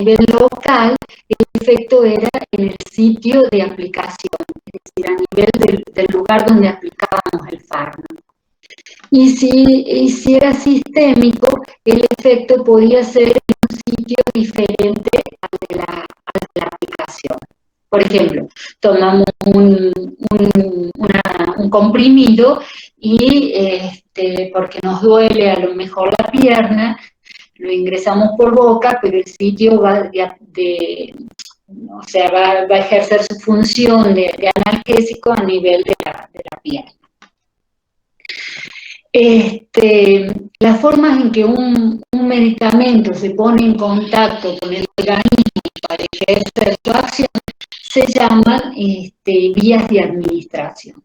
nivel local, el efecto era en el sitio de aplicación, es decir, a nivel del lugar donde aplicábamos el fármaco. Y si era sistémico, el efecto podía ser en un sitio diferente al de la aplicación. Por ejemplo, tomamos un comprimido y porque nos duele a lo mejor la pierna, lo ingresamos por boca, pero el sitio va va a ejercer su función de analgésico a nivel de la pierna. Las formas en que un medicamento se pone en contacto con el organismo para ejercer su acción se llaman vías de administración.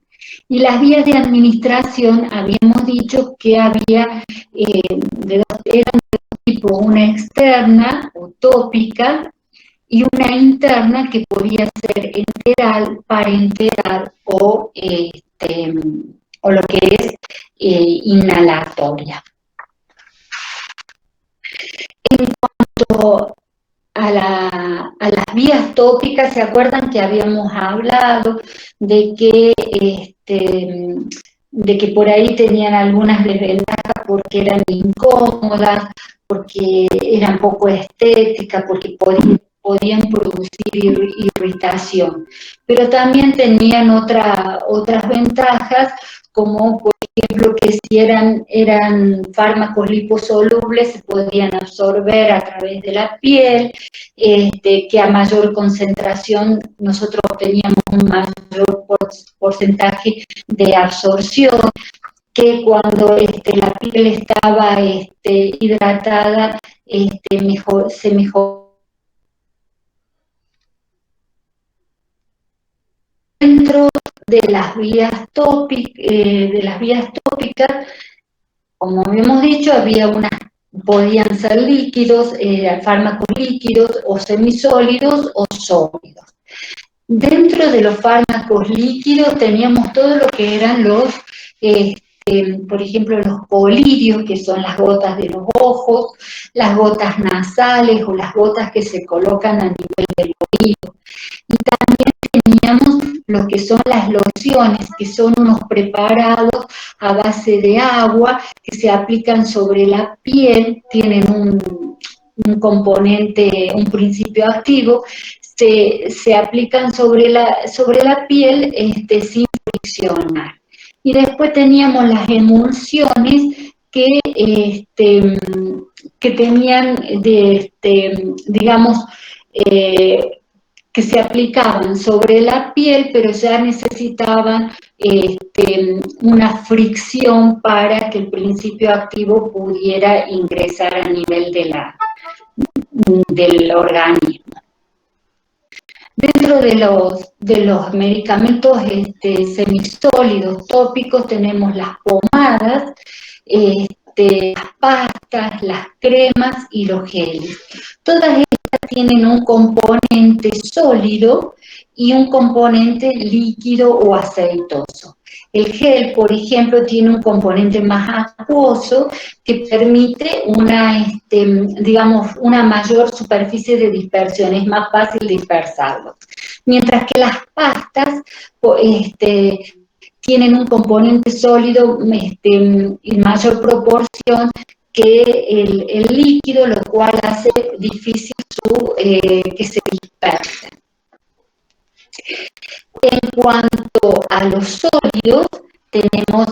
Y las vías de administración habíamos dicho que había eran de dos tipos, una externa o tópica y una interna que podía ser enteral, parenteral o lo que es inhalatoria. En cuanto a las vías tópicas, ¿se acuerdan que habíamos hablado de que por ahí tenían algunas desventajas porque eran incómodas, porque eran poco estéticas, porque podían producir irritación? Pero también tenían otras ventajas, como por ejemplo que si eran fármacos liposolubles se podían absorber a través de la piel, que a mayor concentración nosotros teníamos un mayor porcentaje de absorción, que cuando la piel estaba hidratada se mejoraba. Dentro de las vías tópicas, como habíamos dicho, podían ser líquidos, fármacos líquidos o semisólidos o sólidos. Dentro de los fármacos líquidos teníamos todo lo que eran por ejemplo, los colirios, que son las gotas de los ojos, las gotas nasales o las gotas que se colocan a nivel del oído. Y también teníamos lo que son las lociones, que son unos preparados a base de agua que se aplican sobre la piel, tienen un componente, un principio activo, se aplican sobre la piel sin friccionar. Y después teníamos las emulsiones que tenían, digamos, que se aplicaban sobre la piel, pero ya necesitaban una fricción para que el principio activo pudiera ingresar a nivel del organismo. Dentro de los medicamentos semisólidos tópicos tenemos las pomadas, las pastas, las cremas y los geles. Todas estas tienen un componente sólido y un componente líquido o aceitoso. El gel, por ejemplo, tiene un componente más acuoso que permite digamos, una mayor superficie de dispersión, es más fácil dispersarlo. Mientras que las pastas tienen un componente sólido en mayor proporción que el líquido, lo cual hace difícil que se disperse. En cuanto a los sólidos, tenemos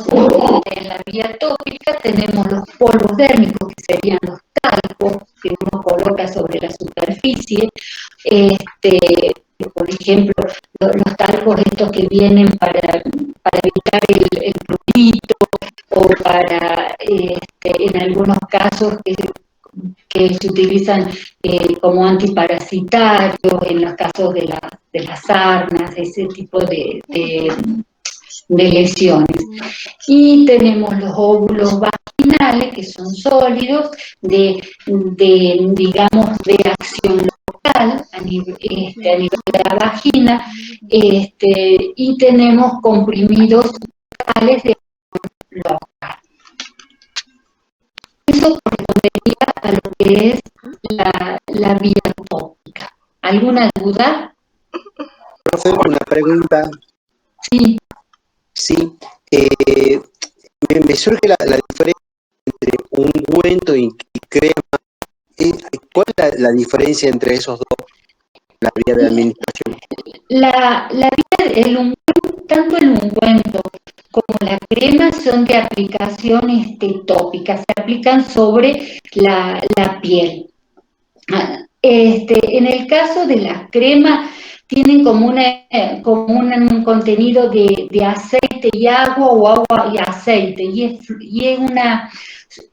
en la vía tópica, tenemos los polvos dérmicos, que serían los talcos que uno coloca sobre la superficie, por ejemplo, los talcos estos que vienen para evitar el prurito, o para, en algunos casos, que se utilizan como antiparasitarios en los casos de las sarnas, ese tipo de lesiones. Y tenemos los óvulos vaginales, que son sólidos, digamos, de acción local a nivel de la vagina, y tenemos comprimidos locales de local. Eso por el respondería a lo que es la vía tópica. ¿Alguna duda? Profe, una pregunta. Sí. Sí. Me surge la diferencia entre ungüento y crema. ¿Cuál es la diferencia entre esos dos, la vía de administración? La vía, tanto el ungüento como la crema son de aplicación tópica, se aplican sobre la piel. En el caso de las cremas, tienen como un contenido de aceite y agua o agua y aceite,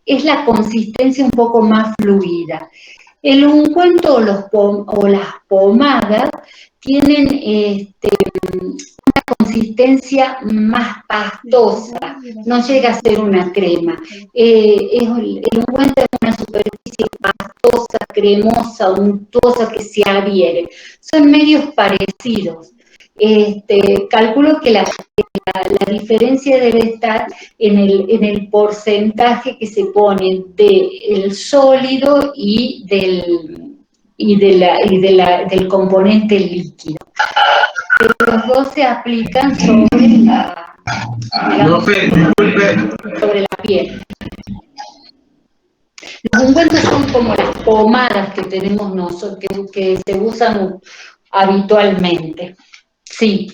es la consistencia un poco más fluida. El ungüento o las pomadas tienen una consistencia más pastosa, no llega a ser una crema. El ungüento es una superficie pastosa, cremosa, untuosa que se adhiere. Son medios parecidos. Calculo que la diferencia debe estar en el porcentaje que se pone del sólido y del componente líquido. Pero los dos se aplican sobre sobre la piel. Los ungüentos son como las pomadas que tenemos nosotros, que se usan habitualmente. Sí,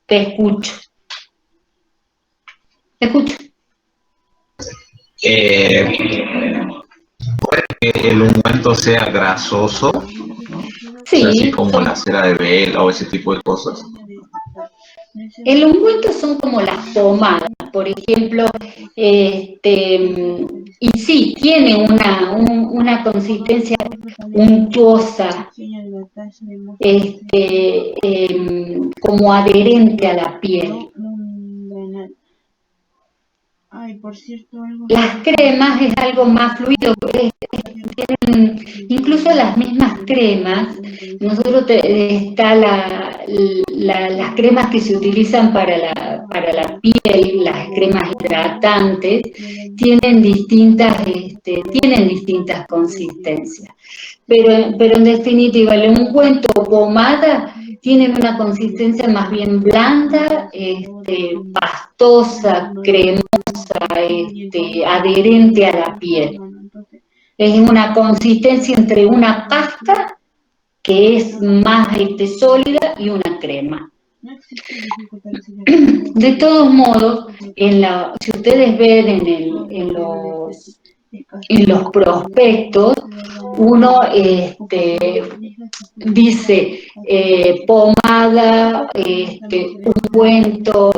te escucho. Te escucho. ¿Puede que el ungüento sea grasoso? Sí. O sea, así como la cera de vela o ese tipo de cosas. El ungüento son como las pomadas, por ejemplo, y sí, tiene una consistencia untuosa, como adherente a la piel. Las cremas es algo más fluido, incluso las mismas cremas, nosotros está las cremas que se utilizan para la piel, las cremas hidratantes, tienen distintas consistencias. Pero en definitiva, el ungüento o pomada tienen una consistencia más bien blanda, pastosa, cremosa, adherente a la piel. Es una consistencia entre una pasta, que es más sólida, y una crema. De todos modos, si ustedes ven en los prospectos, uno dice pomada, ungüento,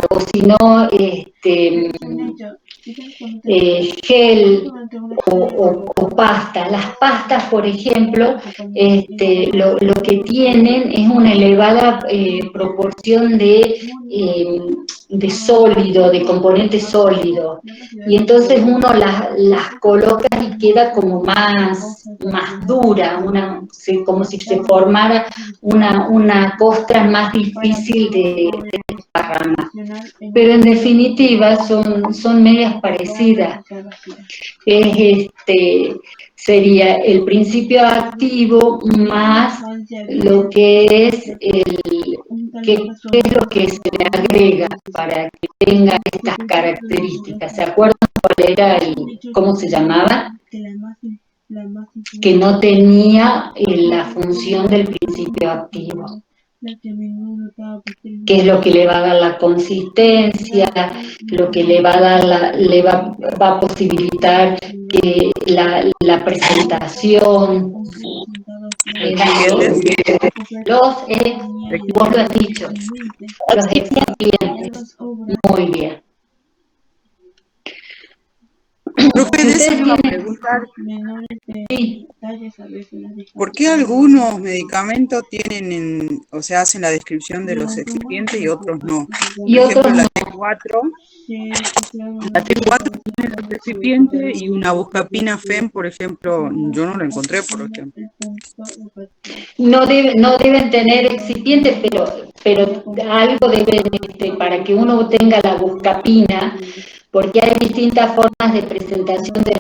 o si no, gel o pasta. Las pastas, por ejemplo, lo que tienen es una elevada proporción de sólido, de componente sólido, y entonces uno las coloca y queda como más dura, como si se formara una costra más difícil de desparramar. Pero en definitiva son medias parecidas. Sería el principio activo más lo que es qué es lo que se le agrega para que tenga estas características. ¿Se acuerdan cuál era cómo se llamaba? Que no tenía la función del principio activo, que es lo que le va a dar la consistencia, lo que le va a dar va a posibilitar que la presentación, vos lo has dicho, los excipientes. Muy bien. Profe, de eso iba a preguntar. Sí. ¿Por qué algunos medicamentos tienen, hacen la descripción de los excipientes y otros no? Por ejemplo, la T4 tiene los excipientes, y una buscapina FEM, por ejemplo, yo no la encontré, por ejemplo. No deben tener excipientes, pero algo deben, para que uno tenga la buscapina, porque hay distintas formas de presentación de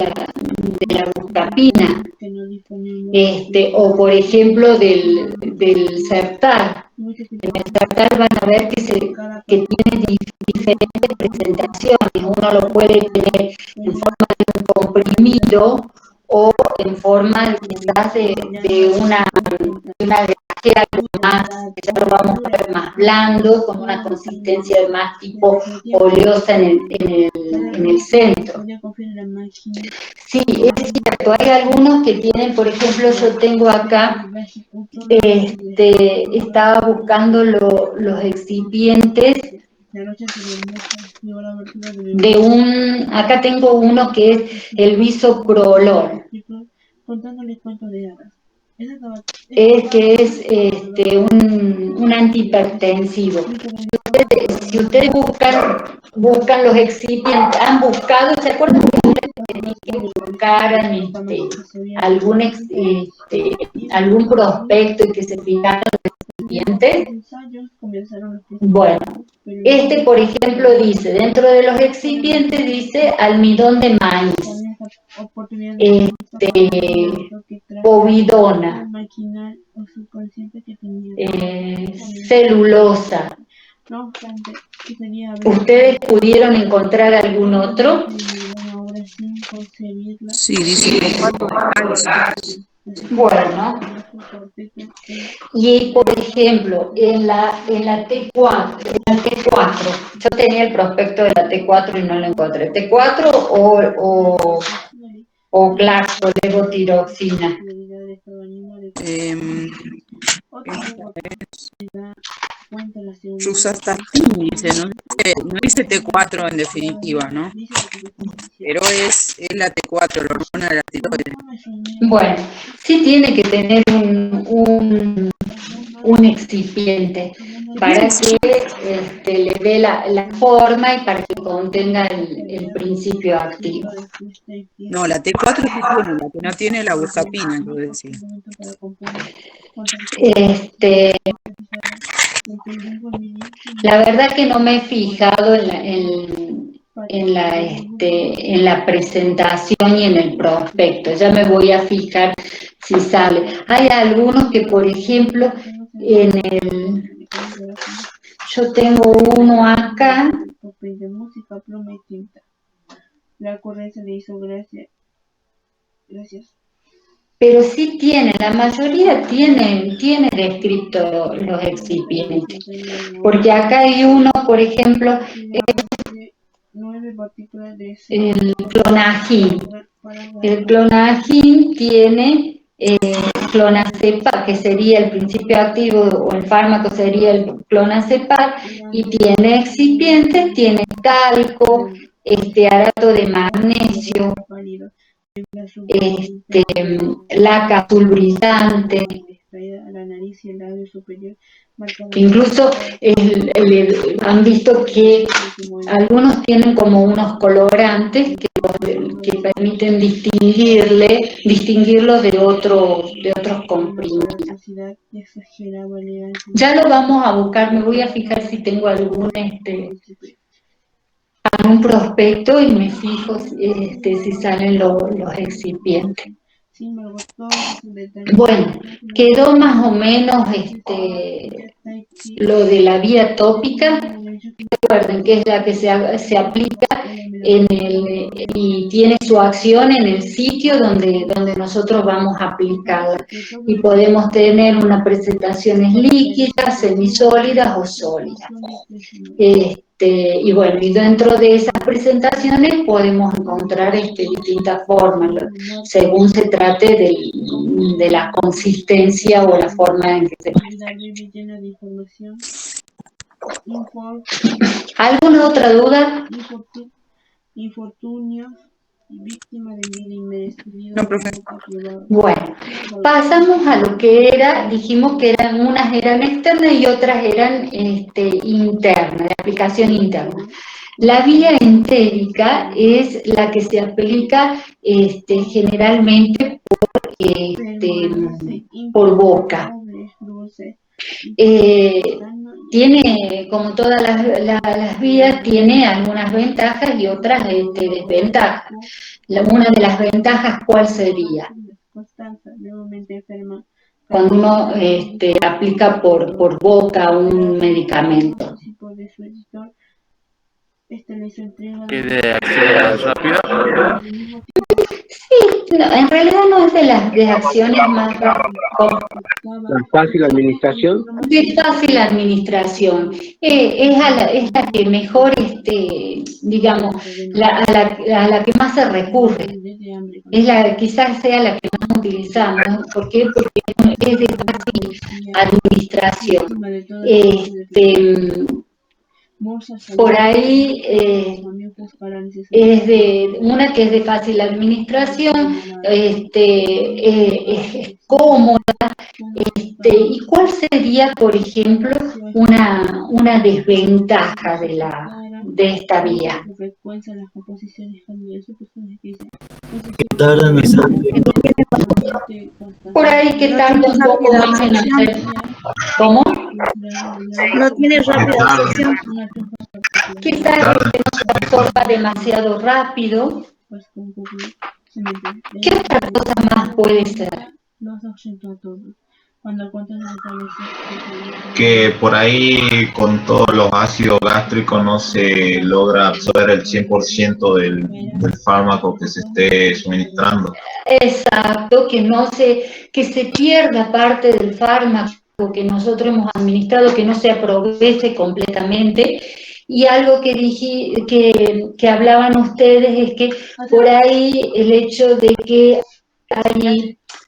la buscapina, o por ejemplo del Sertal. En el Sertal van a ver que tiene diferentes presentaciones. Uno lo puede tener en forma de un comprimido o en forma quizás de una grajea más, que ya lo vamos a ver más blando, con una consistencia más tipo oleosa en el centro. Sí, es cierto, hay algunos que tienen, por ejemplo, yo tengo acá, estaba buscando los excipientes acá tengo uno que es el bisoprolol, que es un antihipertensivo. Si ustedes buscan los excipientes, han buscado, ¿se acuerdan que tenían que buscar algún prospecto y que se fijaran los excipientes? Bueno, por ejemplo, dice, dentro de los excipientes dice almidón de maíz, povidona, celulosa. ¿Ustedes pudieron encontrar algún otro? Sí, dice fosfato de calcio. Bueno, y por ejemplo, en la T4, yo tenía el prospecto de la T4 y no lo encontré. ¿T4 o glaxolevotiroxina? Rosuvastatin dice, no dice T4 en definitiva, ¿no? Pero es la T4, la hormona de la tiroides. Bueno, sí tiene que tener un excipiente para que le dé la forma y para que contenga el principio activo. No, la T4 sí tiene, la que no tiene la buscapina, yo decía. La verdad que no me he fijado en la presentación y en el prospecto. Ya me voy a fijar si sale. Hay algunos que, por ejemplo, yo tengo uno acá. Pero sí tiene, la mayoría tiene descrito los excipientes. Porque acá hay uno, por ejemplo, el clonazepam. El clonazepam tiene clonazepam, que sería el principio activo, o el fármaco sería el clonazepam, y tiene excipientes, tiene talco, arato de magnesio, laca pulverizante, que incluso han visto que algunos tienen como unos colorantes que permiten distinguirlo de otros comprimidos. Ya lo vamos a buscar, me voy a fijar si tengo algún prospecto y me fijo si salen los excipientes. Bueno, quedó más o menos lo de la vía tópica. Recuerden que es la que se aplica y tiene su acción en el sitio donde nosotros vamos a aplicarla. Y podemos tener unas presentaciones líquidas, semisólidas o sólidas. Y bueno, y dentro de esas presentaciones podemos encontrar distintas formas, según se trate de la consistencia o la forma en que se presenta. ¿Alguna otra duda? No, profe. Bueno, pasamos a lo que dijimos que unas eran externas y otras eran internas, de aplicación interna. La vía entérica es la que se aplica generalmente por boca. tiene, como todas las vías, tiene algunas ventajas y otras desventajas. Una de las ventajas, ¿cuál sería? Cuando uno aplica por boca un medicamento. ¿Y de acción más rápida? Sí, no, en realidad no es de las de acciones más rápidas. La fácil administración. De fácil administración. Es la que mejor, digamos, a la que más se recurre. Quizás sea la que más utilizamos. ¿Por qué? Porque es de fácil administración. Por ahí es de una que es de fácil administración, es cómoda. ¿Y cuál sería, por ejemplo, una desventaja de esta vía? Por ahí que tarda un poco más en hacer. ¿Cómo? No tiene rápida absorción. Quizás que no se absorba demasiado rápido. ¿Qué otra cosa más puede ser? Que por ahí con todos los ácidos gástricos no se logra absorber el 100% del fármaco que se esté suministrando. Exacto, que se pierda parte del fármaco que nosotros hemos administrado, que no se aproveche completamente. Y algo que hablaban ustedes es que por ahí el hecho de que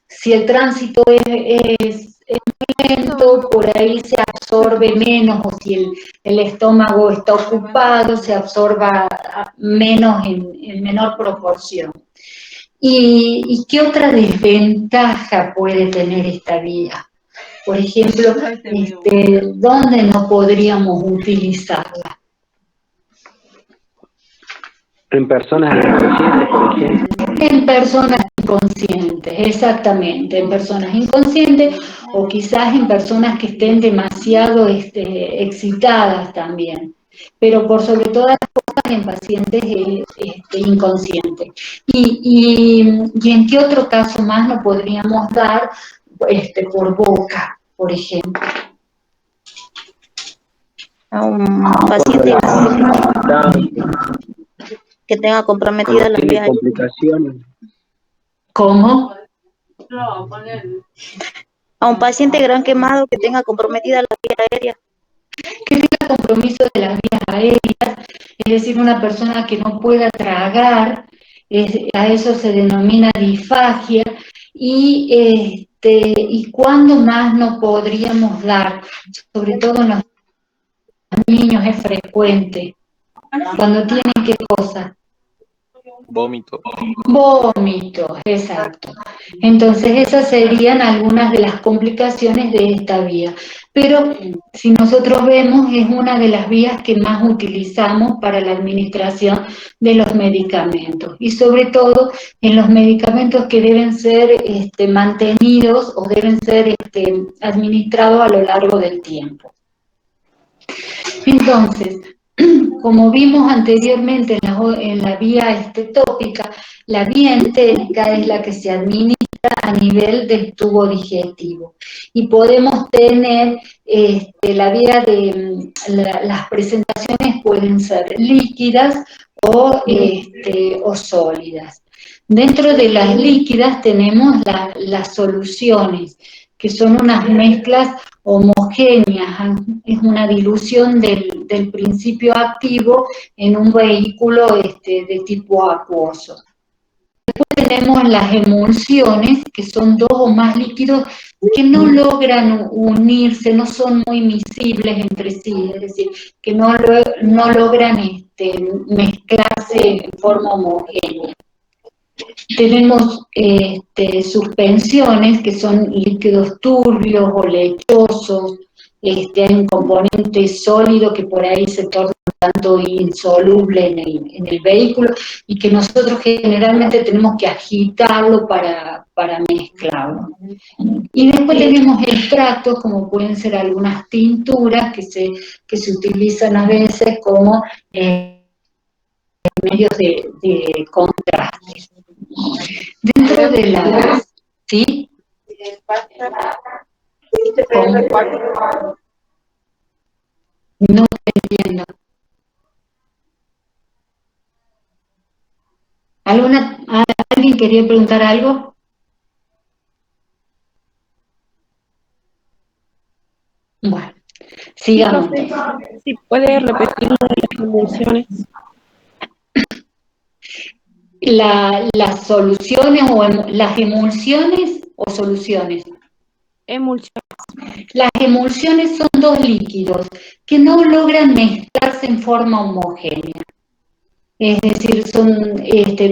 si el tránsito es lento, por ahí se absorbe menos, o si el estómago está ocupado, se absorba menos en menor proporción. ¿Y qué otra desventaja puede tener esta vía? Por ejemplo, ¿dónde no podríamos utilizarla? En personas inconscientes, por ejemplo. En personas inconscientes, exactamente, en personas inconscientes o quizás en personas que estén demasiado excitadas también, pero por sobre todas las cosas en pacientes inconscientes. ¿Y en qué otro caso más nos podríamos dar por boca, por ejemplo? A un paciente que tenga comprometida la vía complicaciones. ¿Cómo? a un paciente gran quemado que tenga comprometida la vía aérea. Que tenga compromiso de las vías aéreas, es decir, una persona que no pueda tragar, a eso se denomina disfagia, y cuándo más no podríamos dar, sobre todo en los niños es frecuente, cuando tienen qué cosa. Vómito. Vómito, exacto. Entonces esas serían algunas de las complicaciones de esta vía. Pero si nosotros vemos, es una de las vías que más utilizamos para la administración de los medicamentos. Y sobre todo en los medicamentos que deben ser mantenidos o deben ser administrados a lo largo del tiempo. Entonces, como vimos anteriormente en la vía tópica, la vía entérica es la que se administra a nivel del tubo digestivo. Y podemos tener la vía las presentaciones pueden ser líquidas o sólidas. Dentro de las líquidas tenemos las soluciones, que son unas mezclas homogéneas, es una dilución del principio activo en un vehículo de tipo acuoso. Después tenemos las emulsiones, que son dos o más líquidos que no logran unirse, no son muy miscibles entre sí, es decir, que no logran mezclarse en forma homogénea. Tenemos suspensiones, que son líquidos turbios o lechosos, hay un componente sólido que por ahí se torna tanto insoluble en el vehículo y que nosotros generalmente tenemos que agitarlo para mezclarlo. Y después tenemos extractos, como pueden ser algunas tinturas que se utilizan a veces como medios de contraste. Dentro de las... ¿Sí? No te entiendo. ¿Alguien quería preguntar algo? Bueno, sigamos. Si puede repetir lo de las emulsiones. Las soluciones o las emulsiones o soluciones. Emulsiones. Las emulsiones son dos líquidos que no logran mezclarse en forma homogénea. Es decir, son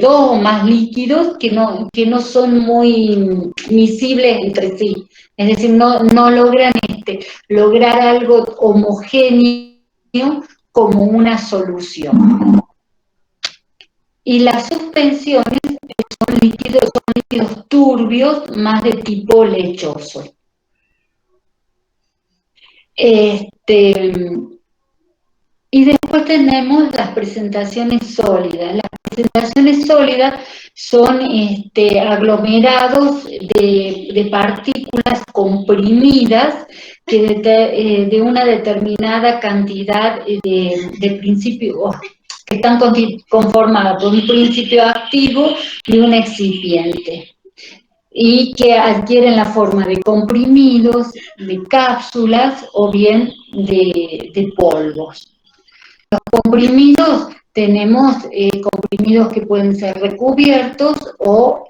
dos o más líquidos que no son muy miscibles entre sí. Es decir, no logran lograr algo homogéneo como una solución. Y las suspensiones son líquidos turbios más de tipo lechoso. Y después tenemos las presentaciones sólidas. Las presentaciones sólidas son aglomerados de partículas comprimidas que de una determinada cantidad de principios, que están conformadas por un principio activo y un excipiente, y que adquieren la forma de comprimidos, de cápsulas o bien de polvos. Los comprimidos, tenemos comprimidos que pueden ser recubiertos o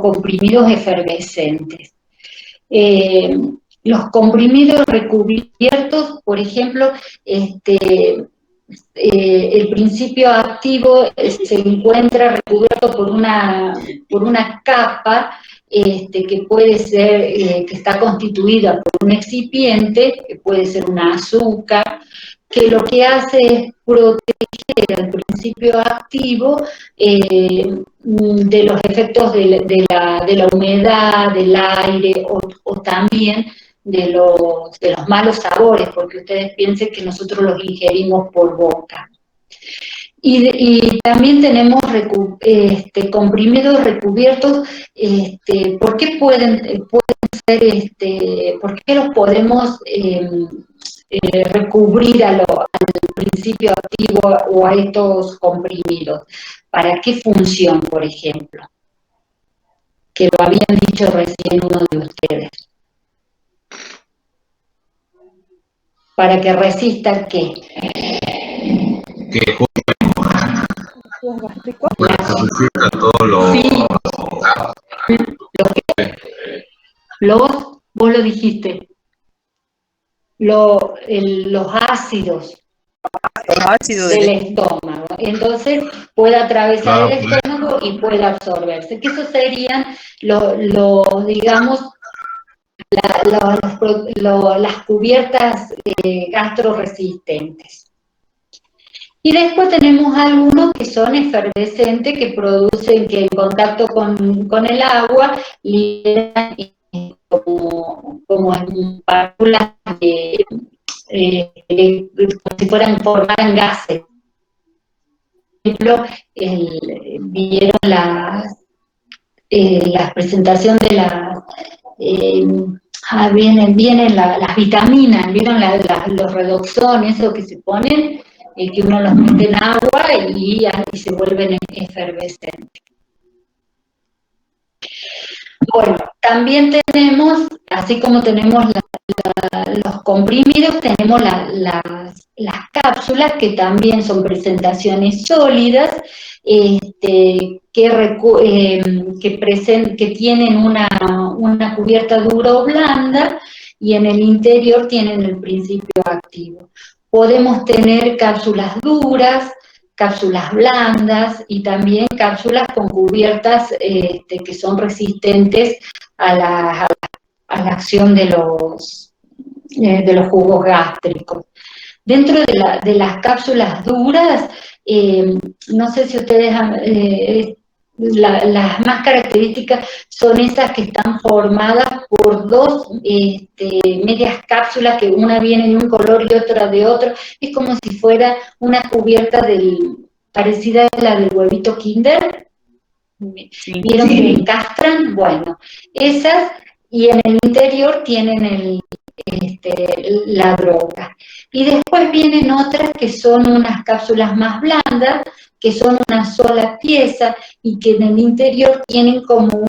comprimidos efervescentes. Los comprimidos recubiertos, por ejemplo, el principio activo se encuentra recubierto por una capa que puede ser, que está constituida por un excipiente, que puede ser un azúcar, que lo que hace es proteger al principio activo de los efectos de la humedad, del aire o también de los malos sabores, porque ustedes piensen que nosotros los ingerimos por boca. Y también tenemos comprimidos recubiertos. ¿Por qué pueden ser, por qué los podemos recubrir al principio activo o a estos comprimidos? ¿Para qué función, por ejemplo? Que lo habían dicho recién uno de ustedes. ¿Para que resista qué? Que resista todo lo... Sí. Vos lo dijiste. Los ácidos. Los ácidos del estómago. Entonces puede atravesar el estómago y puede absorberse. Que esos serían digamos, las cubiertas gastroresistentes. Y después tenemos algunos que son efervescentes, que producen que en contacto con el agua liberan como en partículas como si formaran gases. Por ejemplo, vieron la presentación de vienen las vitaminas, vieron los redoxones, eso que se ponen, que uno los mete en agua y se vuelven efervescentes. Bueno, también tenemos, así como tenemos los comprimidos, tenemos las cápsulas, que también son presentaciones sólidas, que tienen una cubierta dura o blanda, y en el interior tienen el principio activo. Podemos tener cápsulas duras, cápsulas blandas y también cápsulas con cubiertas que son resistentes a la acción de los jugos gástricos. Dentro de las cápsulas duras, no sé si ustedes han, las más características son esas que están formadas por dos medias cápsulas, que una viene de un color y otra de otro. Es como si fuera una cubierta parecida a la del huevito Kinder. ¿Vieron que encastran? Bueno, esas, y en el interior tienen la droga. Y después vienen otras que son unas cápsulas más blandas, que son una sola pieza y que en el interior tienen como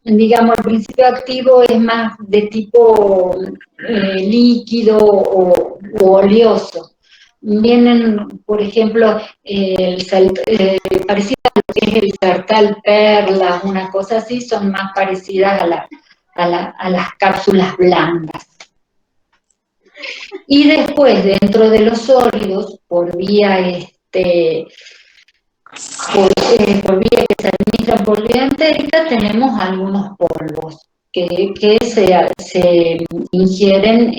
digamos, el principio activo es más de tipo líquido o oleoso. Vienen, por ejemplo, parecido a lo que es el Sartal Perla, una cosa así, son más parecidas a las cápsulas blandas. Y después, dentro de los sólidos, por vía que se administran por vía entérica, tenemos algunos polvos que se ingieren,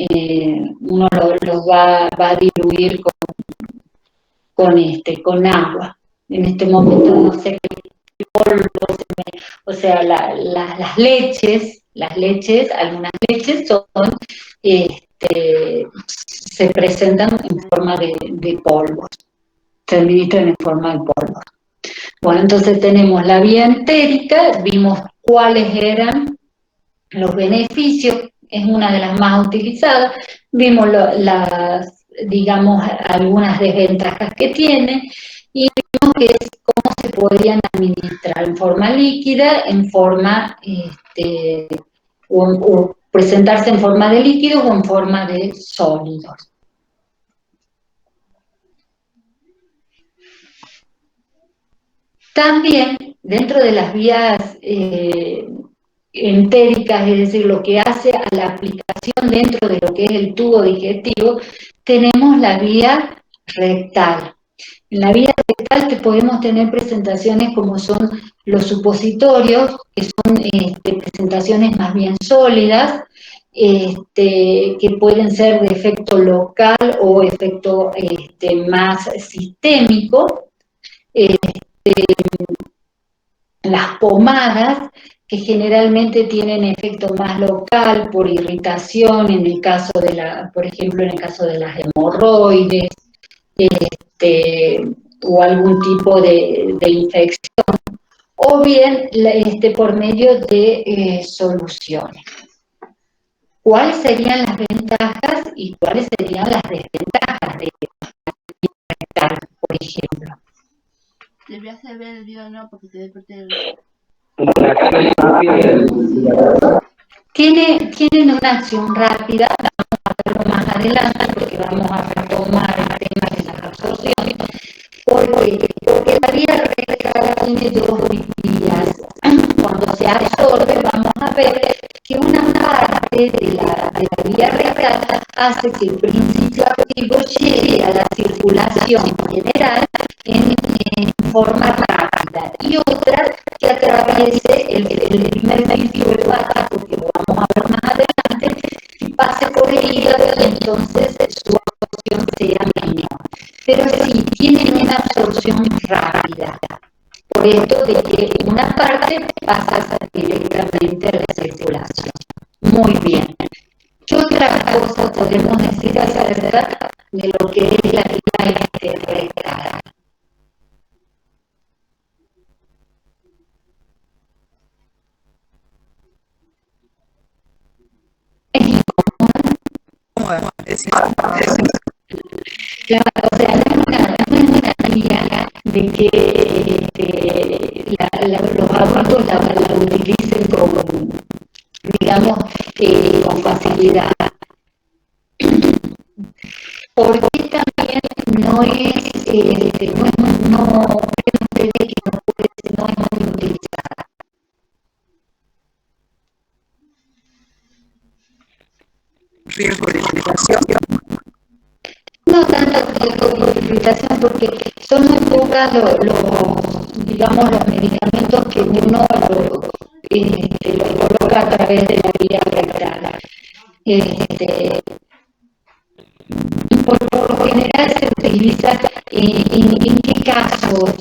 uno los va a diluir con agua. En este momento no sé qué polvos, o sea, las leches, algunas leches se presentan en forma de polvos, se administran en forma de polvos. Bueno, entonces tenemos la vía entérica, vimos cuáles eran los beneficios, es una de las más utilizadas, vimos digamos, algunas desventajas que tiene, y vimos cómo se podían administrar en forma líquida, en forma, o presentarse en forma de líquidos o en forma de sólidos. También, dentro de las vías entéricas, es decir, lo que hace a la aplicación dentro de lo que es el tubo digestivo, tenemos la vía rectal. En la vía rectal podemos tener presentaciones como son los supositorios, que son presentaciones más bien sólidas, que pueden ser de efecto local o efecto más sistémico. Las pomadas, que generalmente tienen efecto más local por irritación, en el caso por ejemplo, en el caso de las hemorroides, o algún tipo de infección, o bien por medio de soluciones. ¿Cuáles serían las ventajas y cuáles serían las desventajas de rectal, por ejemplo? Deberías de ver el video, no, porque te desperté Tienen una acción rápida, vamos a verlo más adelante porque vamos a retomar el tema de las absorciones, porque la vía rectal tiene dos vías. Cuando se absorbe, vamos a ver que una parte de la vía rectal hace que el principio activo llegue a la circulación general en forma rápida, y otra que atraviese el primer filtro hepático, que lo vamos a ver más adelante, y pase por el hígado, y entonces su absorción sea menor. Pero sí, tienen una absorción rápida, por esto de que una parte pasa directamente a la circulación. Muy bien. ¿Qué otra cosa podemos decir acerca de lo que es la vía rectal? Claro, o sea, no es una vía de que los adultos la utilicen digamos, con facilidad. Porque también no es muy utilizada. Riesgo de irritación. No tanto riesgo de irritación, porque son muy pocas digamos, los medicamentos que uno lo coloca a través de la vía rectal. Por lo se utiliza en qué casos,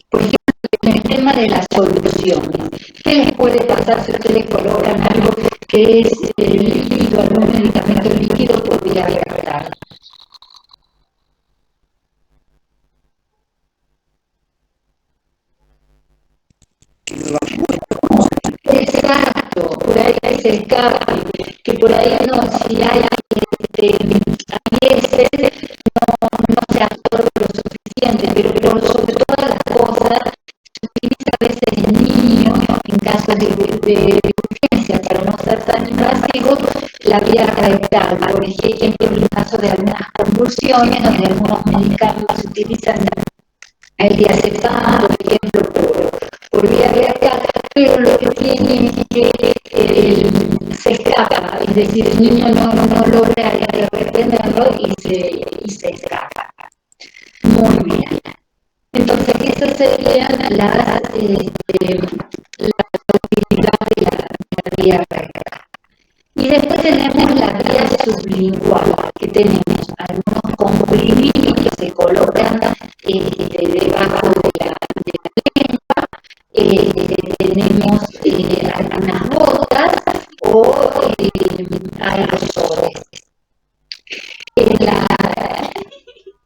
por ejemplo, en el tema de las soluciones. ¿Qué les puede pasar si ustedes colocan algo que es líquido, algún medicamento líquido por vía rectal? Exacto, por ahí se escapa, que por ahí no, si hay a veces no se absorbe lo suficiente, pero por sobre todas las cosas se utiliza a veces en niños, en casos de urgencia, para no ser tan invasivos, la vía rectal, por ejemplo, en el caso de algunas convulsiones, donde algunos medicamentos se utilizan el diazepam, por ejemplo, por vía rectal, pero lo que tiene es que se escapa, es decir, el niño no logra retenerlo y se escapa. Muy bien. Entonces, esas serían las utilidad de la vía rectal. Y después tenemos la vía sublingual, que tenemos algunos comprimidos que se colocan debajo de la lengua, tenemos algunas gotas o aerosoles.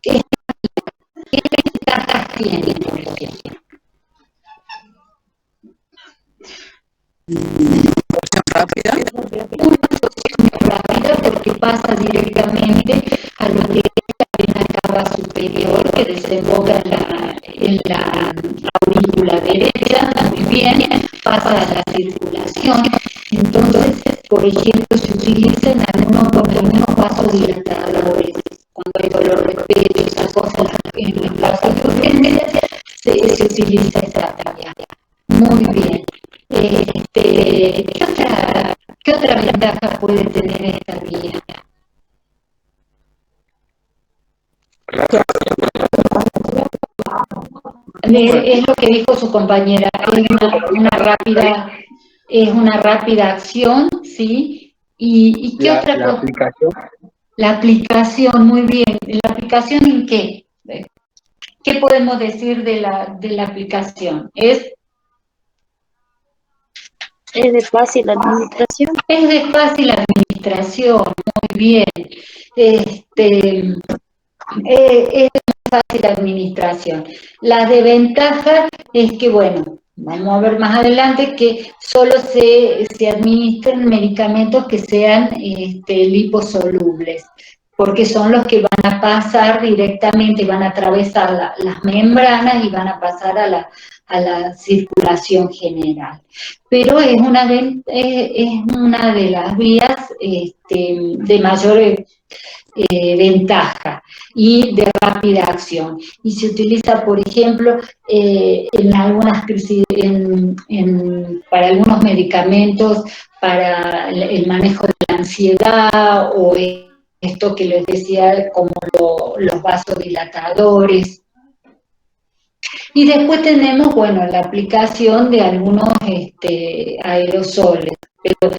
¿Qué ventajas tiene, por ejemplo? Rápida. Una absorción rápida porque pasa directamente a lo que es la vena cava superior que desemboca en la aurícula derecha, muy bien, pasa a la circulación. Entonces, por ejemplo, se utiliza en algunos vasodilatadores, cuando hay dolor de pecho, esas cosas, en los casos de urgencia, se utiliza esa vía. Muy bien. ¿Qué otra ventaja puede tener esta vía? Es lo que dijo su compañera, es una rápida acción, ¿sí? ¿Y qué otra cosa? La aplicación. La aplicación, muy bien. ¿La aplicación en qué? ¿Qué podemos decir de la aplicación? Es de fácil administración. Es de fácil administración, muy bien. Es de fácil administración. La desventaja es que, bueno, vamos a ver más adelante que solo se administran medicamentos que sean liposolubles, porque son los que van a pasar directamente, van a atravesar las membranas y van a pasar a la circulación general. Pero es una de las vías de mayor ventaja y de rápida acción. Y se utiliza, por ejemplo, en algunas crisis, para algunos medicamentos, para el manejo de la ansiedad o esto que les decía, como los vasodilatadores. Y después tenemos, bueno, la aplicación de algunos aerosoles, pero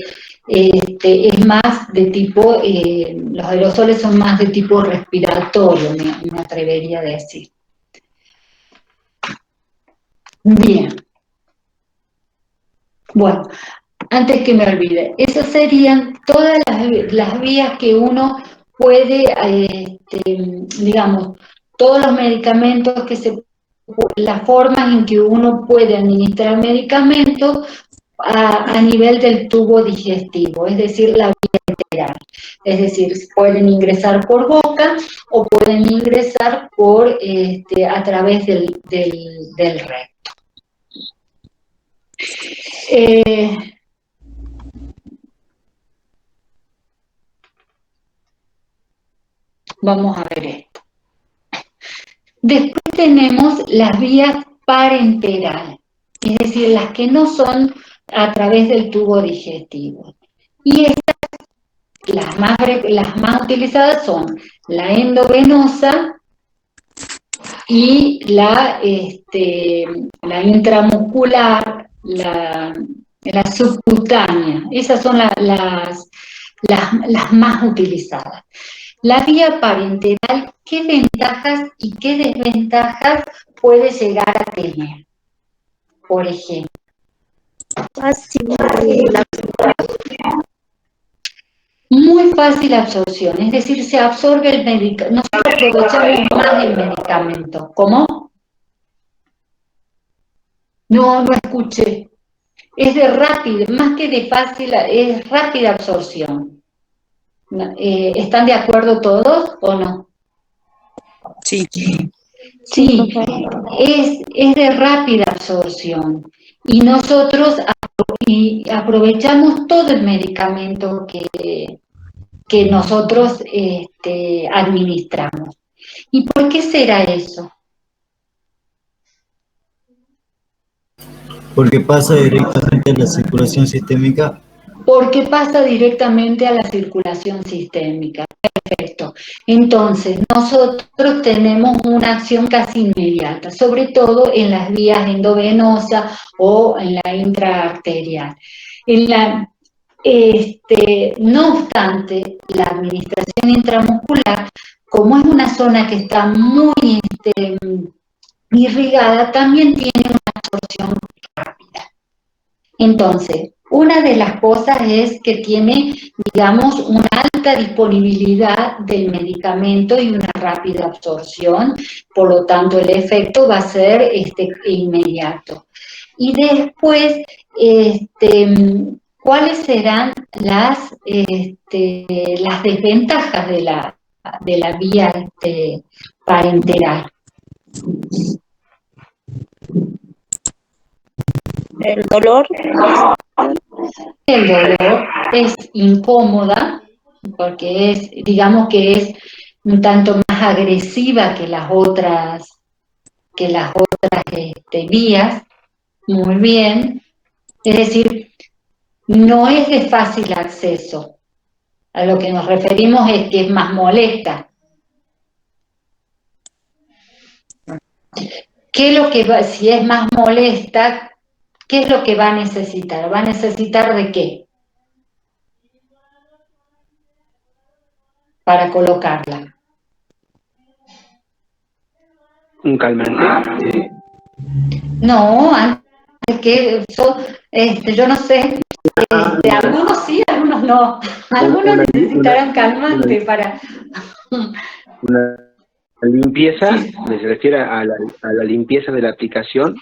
es más de tipo, los aerosoles son más de tipo respiratorio, me atrevería a decir. Bien. Bueno, antes que me olvide, esas serían todas las vías que uno puede, digamos, todos los medicamentos las formas en que uno puede administrar medicamentos a nivel del tubo digestivo, es decir, la vía enteral. Es decir, pueden ingresar por boca o pueden ingresar a través del recto. Vamos a ver esto. Después tenemos las vías parenterales, es decir, las que no son a través del tubo digestivo. Y estas, las más utilizadas son la endovenosa y la intramuscular, la subcutánea. Esas son las más utilizadas. La vía parenteral, ¿qué ventajas y qué desventajas puede llegar a tener? Por ejemplo. Fácil. Muy fácil absorción, es decir, se absorbe el medicamento, nosotros aprovechamos más el medicamento. ¿Cómo? No escuché. Es de rápida, más que de fácil, es rápida absorción. ¿Están de acuerdo todos o no? Sí. Sí, es de rápida absorción. Y nosotros aprovechamos todo el medicamento que nosotros administramos. ¿Y por qué será eso? Porque pasa directamente a la circulación sistémica. Porque pasa directamente a la circulación sistémica. Perfecto. Entonces, nosotros tenemos una acción casi inmediata, sobre todo en las vías endovenosas o en la intraarterial. No obstante, la administración intramuscular, como es una zona que está muy irrigada, también tiene una absorción rápida. Entonces, una de las cosas es que tiene, digamos, una alta disponibilidad del medicamento y una rápida absorción, por lo tanto el efecto va a ser inmediato. Y después, ¿cuáles serán las desventajas de la vía parenteral? El dolor. El dolor es incómoda, porque digamos que es un tanto más agresiva que las otras vías. Muy bien. Es decir, no es de fácil acceso. A lo que nos referimos es que es más molesta. ¿Qué es lo que si es más molesta, qué es lo que va a necesitar? ¿Va a necesitar de qué? Para colocarla. Un calmante. No, antes que eso, yo no sé, algunos sí, algunos no. Algunos necesitarán calmante para... Una limpieza, ¿se refiere a la limpieza de la aplicación?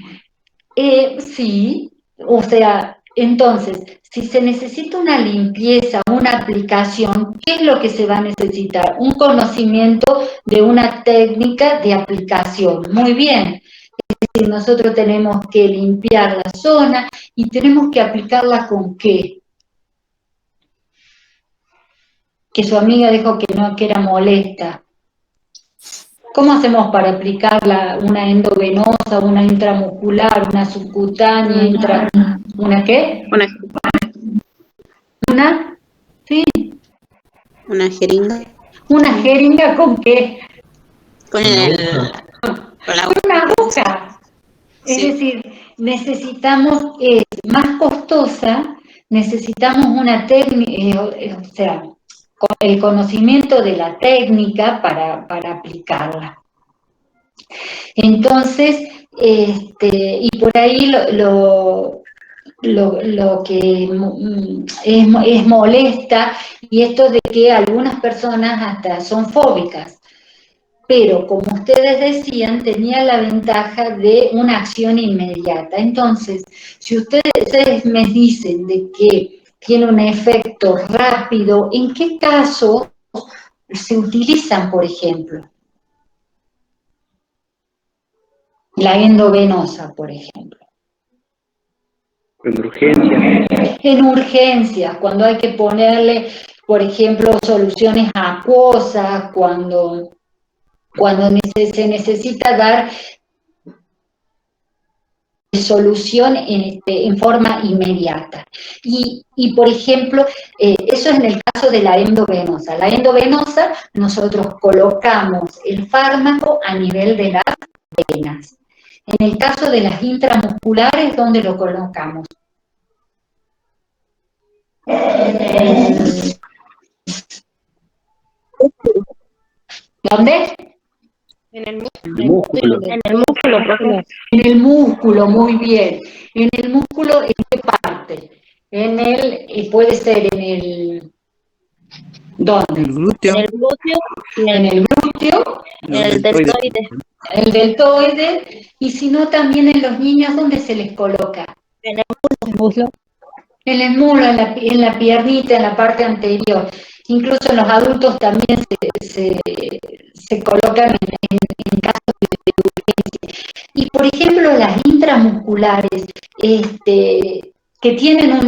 Sí, o sea, entonces, si se necesita una limpieza, una aplicación, ¿qué es lo que se va a necesitar? Un conocimiento de una técnica de aplicación. Muy bien. Es decir, nosotros tenemos que limpiar la zona y tenemos que aplicarla ¿con qué? Que su amiga dijo que no, que era molesta. ¿Cómo hacemos para aplicarla una endovenosa, una intramuscular, una subcutánea, ¿una qué? ¿Una? Sí. Una jeringa. ¿Una jeringa con qué? Con una aguja. Es decir, necesitamos, es más costosa, necesitamos una técnica, o sea, el conocimiento de la técnica para aplicarla. Entonces, y por ahí lo que es molesta, y esto de que algunas personas hasta son fóbicas, pero como ustedes decían, tenía la ventaja de una acción inmediata. Entonces, si ustedes me dicen de que tiene un efecto rápido, ¿en qué casos se utilizan, por ejemplo? La endovenosa, por ejemplo. En urgencias. En urgencias, cuando hay que ponerle, por ejemplo, soluciones acuosas, cuando se necesita dar solución en forma inmediata. Y por ejemplo, eso es en el caso de la endovenosa. La endovenosa, nosotros colocamos el fármaco a nivel de las venas. En el caso de las intramusculares, ¿dónde lo colocamos? ¿Dónde? En el músculo. En el músculo, profe. En el músculo, muy bien. ¿En el músculo en qué parte? Puede ser en el... ¿Dónde? El glúteo. En el glúteo, En el glúteo, en el deltoide. el deltoide, y si no también en los niños, ¿dónde se les coloca? En el muslo. En el muslo, en la piernita, en la parte anterior. Incluso en los adultos también se colocan en casos de urgencia. Y por ejemplo, las intramusculares, que tienen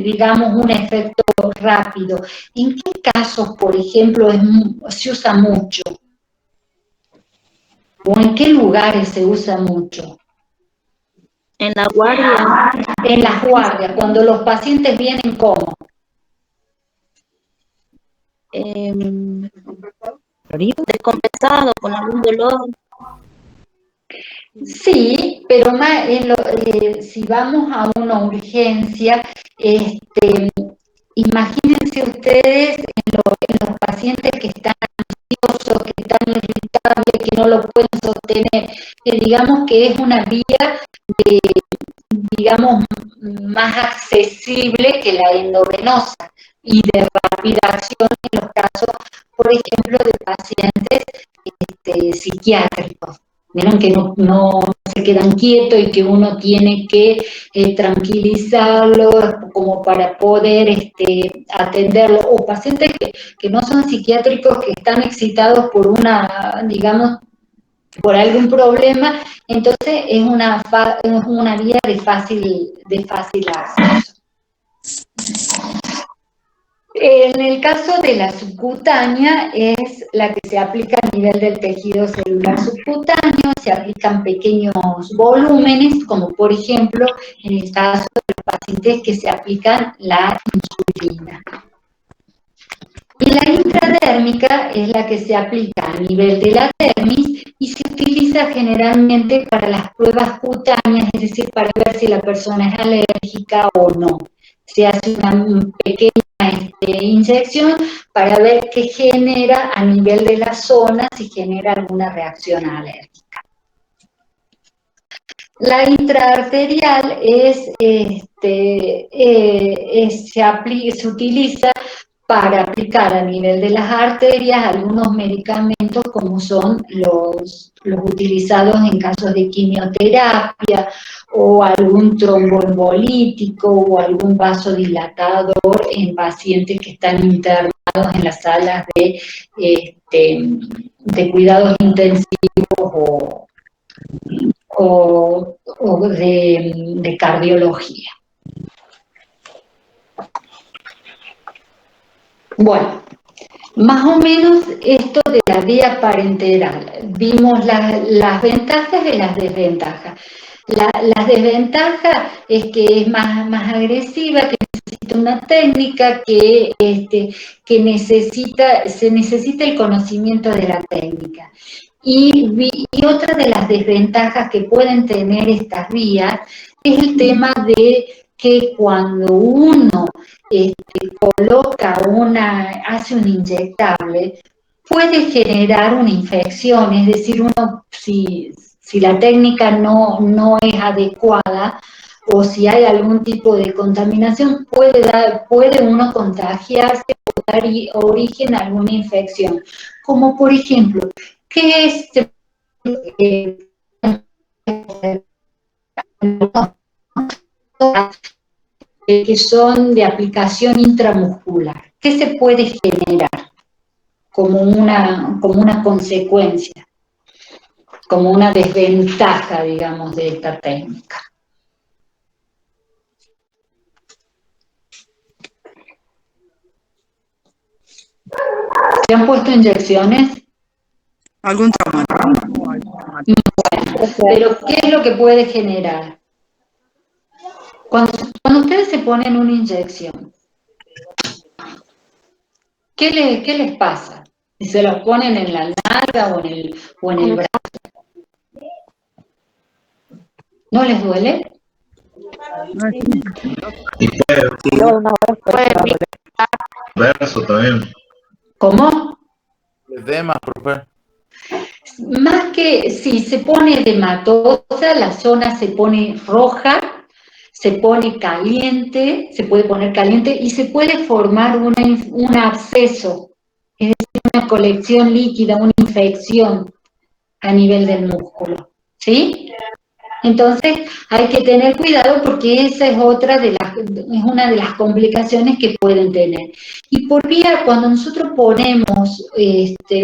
digamos, un efecto rápido, ¿en qué casos, por ejemplo, se usa mucho? ¿O en qué lugares se usa mucho? En la guardia. En las guardias, cuando los pacientes vienen ¿cómo? Descompensado, con algún dolor. Sí, pero más si vamos a una urgencia, imagínense ustedes en los pacientes que están ansiosos, que están irritables, que no lo pueden sostener, que digamos que es una vía digamos, más accesible que la endovenosa y de rápida acción en los casos, por ejemplo, de pacientes psiquiátricos. Vieron que no se quedan quietos y que uno tiene que tranquilizarlos como para poder atenderlos. O pacientes que no son psiquiátricos, que están excitados por digamos, por algún problema, entonces es una vía de fácil acceso. En el caso de la subcutánea, es la que se aplica a nivel del tejido celular subcutáneo, se aplican pequeños volúmenes, como por ejemplo en el caso de los pacientes que se aplican la insulina. Y la intradérmica es la que se aplica a nivel de la dermis y se utiliza generalmente para las pruebas cutáneas, es decir, para ver si la persona es alérgica o no. Se hace una pequeña inyección para ver qué genera a nivel de la zona, si genera alguna reacción alérgica. La intraarterial se utiliza para aplicar a nivel de las arterias algunos medicamentos como son los utilizados en casos de quimioterapia o algún tromboembolítico o algún vasodilatador en pacientes que están internados en las salas de cuidados intensivos o de cardiología. Bueno, más o menos esto de la vía parenteral. Vimos las ventajas y las desventajas. Las desventajas es que es más agresiva, que necesita una técnica, que se necesita el conocimiento de la técnica. Y otra de las desventajas que pueden tener estas vías es el tema de que cuando uno hace un inyectable, puede generar una infección, es decir, si la técnica no es adecuada o si hay algún tipo de contaminación, puede uno contagiarse o dar origen a alguna infección. Como por ejemplo, ¿qué es que son de aplicación intramuscular? ¿Qué se puede generar como una consecuencia, como una desventaja, digamos, de esta técnica? ¿Se han puesto inyecciones? ¿Algún traumatismo? Bueno, pero ¿qué es lo que puede generar? Cuando ustedes se ponen una inyección, ¿qué les pasa? Si se lo ponen en la nalga o en el brazo, ¿no les duele? Y puede verso también. ¿Cómo? Edemas, profe. Más que si se pone edematosa, la zona se pone roja, se pone caliente, se puede poner caliente y se puede formar un absceso, es decir, una colección líquida, una infección a nivel del músculo, ¿sí? Entonces hay que tener cuidado porque esa es es una de las complicaciones que pueden tener. Y por vía, cuando nosotros ponemos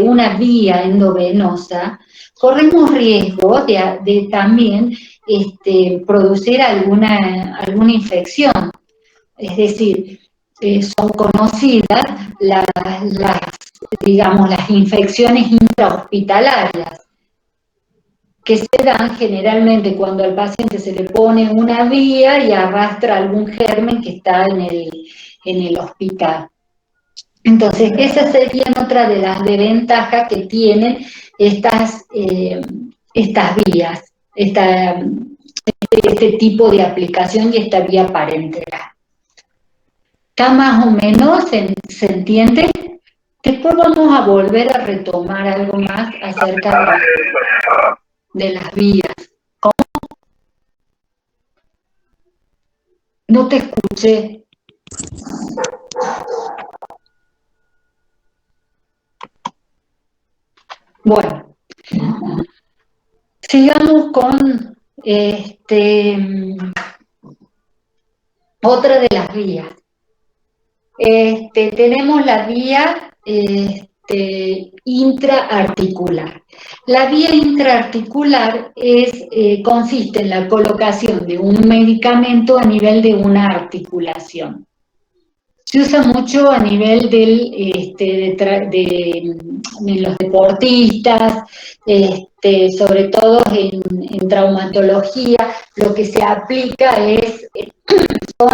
una vía endovenosa, corremos riesgo de también producir alguna infección. Es decir, son conocidas digamos, las infecciones intrahospitalarias, que se dan generalmente cuando al paciente se le pone una vía y arrastra algún germen que está en el hospital. Entonces, esa sería otra de las desventajas que tienen estas vías, este tipo de aplicación y esta vía parenteral. ¿Está más o menos? ¿Se entiende? Después vamos a volver a retomar algo más acerca de las vías. ¿Cómo? No te escuché. Bueno, sigamos con otra de las vías. Tenemos la vía intraarticular. La vía intraarticular consiste en la colocación de un medicamento a nivel de una articulación. Se usa mucho a nivel de los deportistas, sobre todo en traumatología. Lo que se aplica son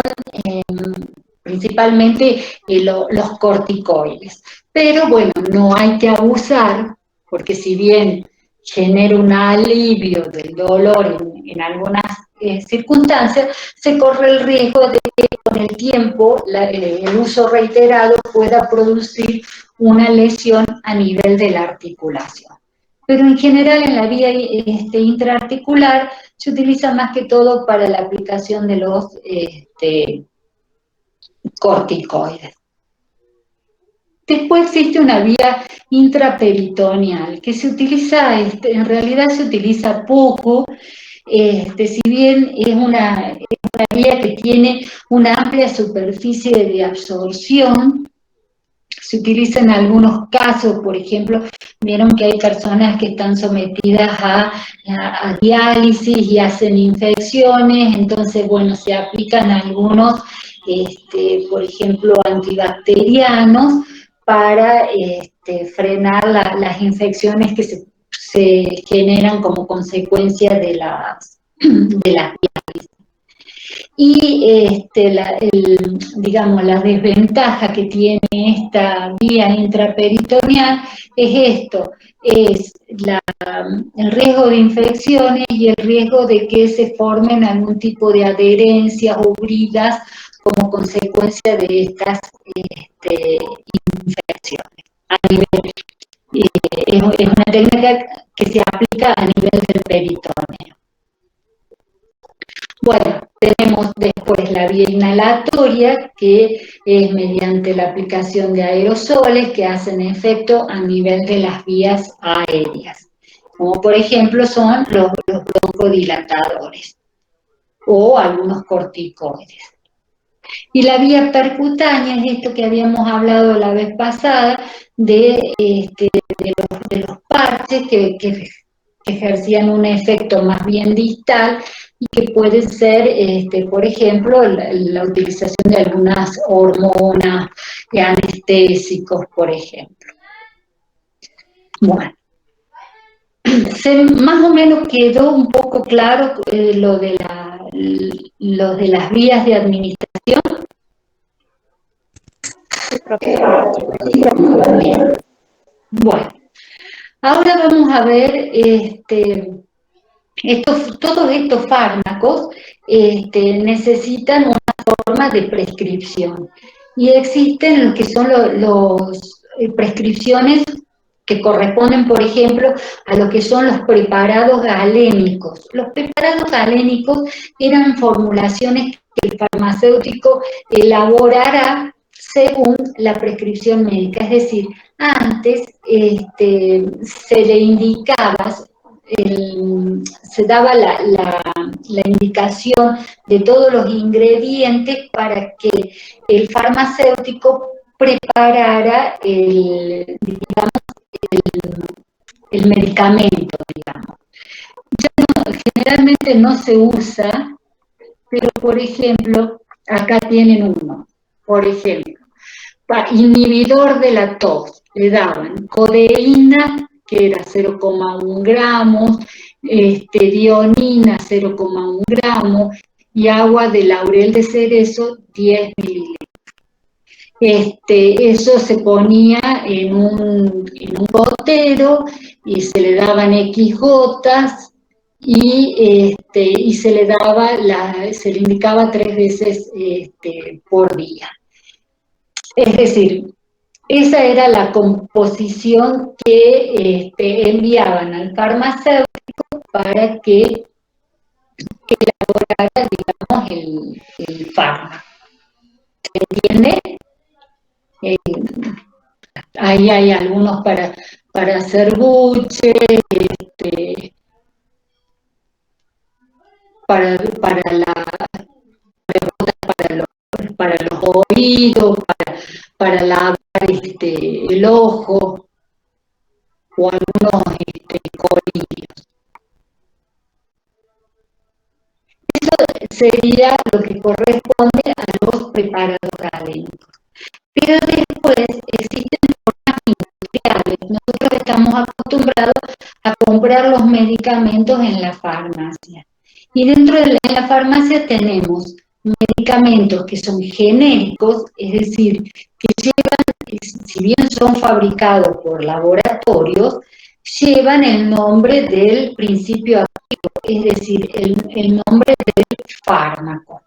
principalmente los corticoides. Pero bueno, no hay que abusar, porque si bien genera un alivio del dolor en algunas circunstancias, se corre el riesgo de que con el tiempo el uso reiterado pueda producir una lesión a nivel de la articulación. Pero en general en la vía intraarticular se utiliza más que todo para la aplicación de los corticoides. Después existe una vía intraperitoneal que se utiliza, en realidad se utiliza poco, si bien es una vía que tiene una amplia superficie de absorción. Se utiliza en algunos casos, por ejemplo, vieron que hay personas que están sometidas a diálisis y hacen infecciones, entonces, bueno, se aplican algunos, por ejemplo, antibacterianos para frenar las infecciones que se generan como consecuencia de las diálisis. Y digamos, la desventaja que tiene esta vía intraperitoneal es el riesgo de infecciones y el riesgo de que se formen algún tipo de adherencias o bridas como consecuencia de estas infecciones. Es una técnica que se aplica a nivel del peritoneo. Bueno, tenemos después la vía inhalatoria, que es mediante la aplicación de aerosoles que hacen efecto a nivel de las vías aéreas, como por ejemplo son los broncodilatadores o algunos corticoides. Y la vía percutánea es esto que habíamos hablado la vez pasada de los parches que ejercían un efecto más bien distal y que puede ser, por ejemplo, la utilización de algunas hormonas, anestésicos, por ejemplo. Bueno, más o menos quedó un poco claro lo de las vías de administración. Bueno, ahora vamos a ver todos estos fármacos necesitan una forma de prescripción y existen lo que son prescripciones que corresponden, por ejemplo, a lo que son los preparados galénicos. Los preparados galénicos eran formulaciones que el farmacéutico elaborara según la prescripción médica, es decir, antes se le indicaba, se daba la indicación de todos los ingredientes para que el farmacéutico preparara el medicamento, digamos. Generalmente no se usa, pero por ejemplo, acá tienen uno, por ejemplo, inhibidor de la tos, le daban codeína, que era 0,1 gramos, dionina 0,1 gramos, y agua de laurel de cerezo 10 mililitros. Eso se ponía en un gotero y se le daban X gotas y se le daba se le indicaba 3 veces por día. Es decir, esa era la composición que enviaban al farmacéutico para que elaborara, digamos, el fármaco. ¿Se entiende? Ahí hay algunos para hacer buche, para los oídos, para lavar el ojo, o algunos colirios. Eso sería lo que corresponde a los preparados galénicos. Pero después existen formas industriales. Nosotros estamos acostumbrados a comprar los medicamentos en la farmacia. Y dentro de la farmacia tenemos medicamentos que son genéricos, es decir, que llevan, si bien son fabricados por laboratorios, llevan el nombre del principio activo, es decir, el nombre del fármaco.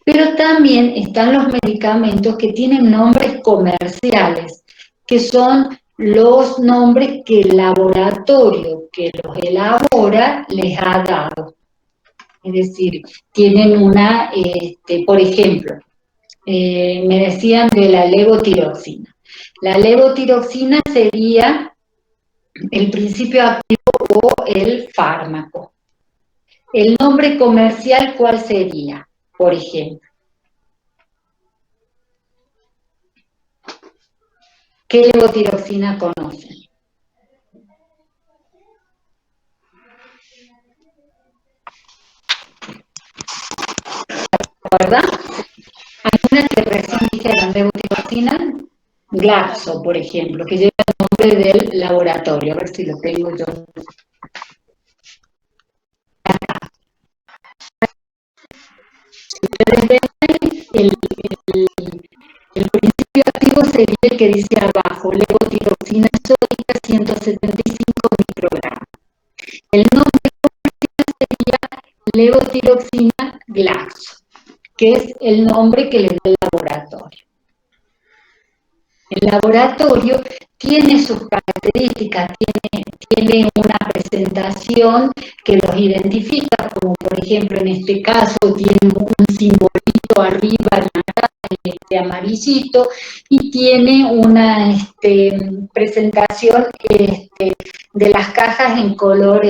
Pero también están los medicamentos que tienen nombres comerciales, que son los nombres que el laboratorio que los elabora les ha dado. Es decir, tienen por ejemplo, me decían de la levotiroxina. La levotiroxina sería el principio activo o el fármaco. El nombre comercial, ¿cuál sería? Por ejemplo, ¿qué levotiroxina conocen? ¿Verdad? Hay una que recién dijeron, levotiroxina, Glaxo, por ejemplo, que lleva el nombre del laboratorio. A ver si lo tengo yo. Si ustedes ven ahí, el principio activo sería el que dice abajo, levotiroxina sódica 175 microgramos. El nombre comercial sería levotiroxina Glaxo, que es el nombre que le da el laboratorio. El laboratorio tiene sus características, tiene una presentación que los identifica, como por ejemplo en este caso tiene un simbolito arriba naranja, amarillito, y tiene una presentación de las cajas en color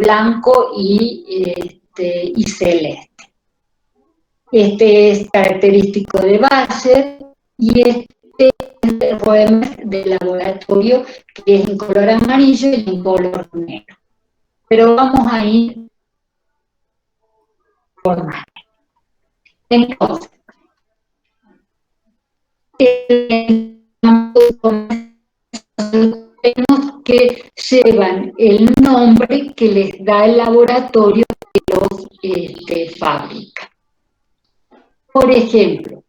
blanco y celeste. Este es característico de Bayer y es el Roemer del laboratorio, que es en color amarillo y en color negro. Pero vamos a ir por más. Entonces, tenemos que llevan el nombre que les da el laboratorio que los fabrica. Por ejemplo,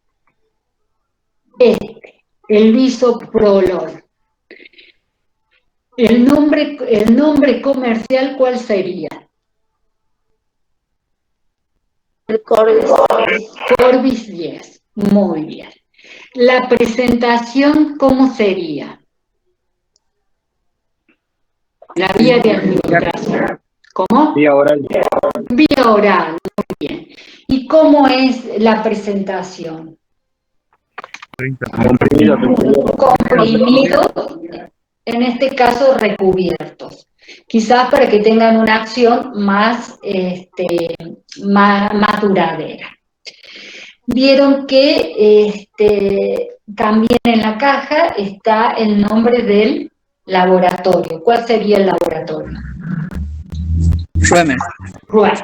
el bisoprolol. El nombre comercial, ¿cuál sería? El Corbis. Corbis 10. Muy bien. La presentación, ¿cómo sería? La vía de administración. ¿Cómo? Vía oral. Vía oral, muy bien. ¿Y cómo es la presentación? Comprimidos, en este caso recubiertos. Quizás para que tengan una acción más duradera. Vieron que también en la caja está el nombre del laboratorio. ¿Cuál sería el laboratorio? Ruemer.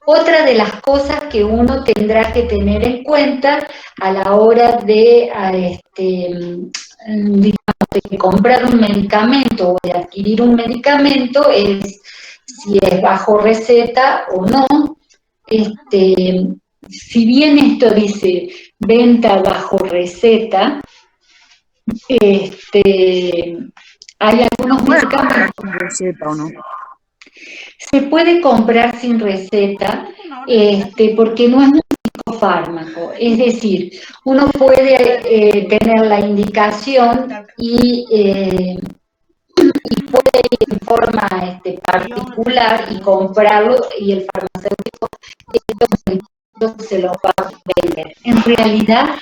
Otra de las cosas que uno tendrá que tener en cuenta a la hora de, de comprar un medicamento o de adquirir un medicamento es si es bajo receta o no. Si bien esto dice venta bajo receta, hay algunos medicamentos. ¿Receta o no? Se puede comprar sin receta porque no es un psicofármaco, es decir, uno puede tener la indicación y puede ir en forma particular y comprarlo y el farmacéutico se lo va a vender. En realidad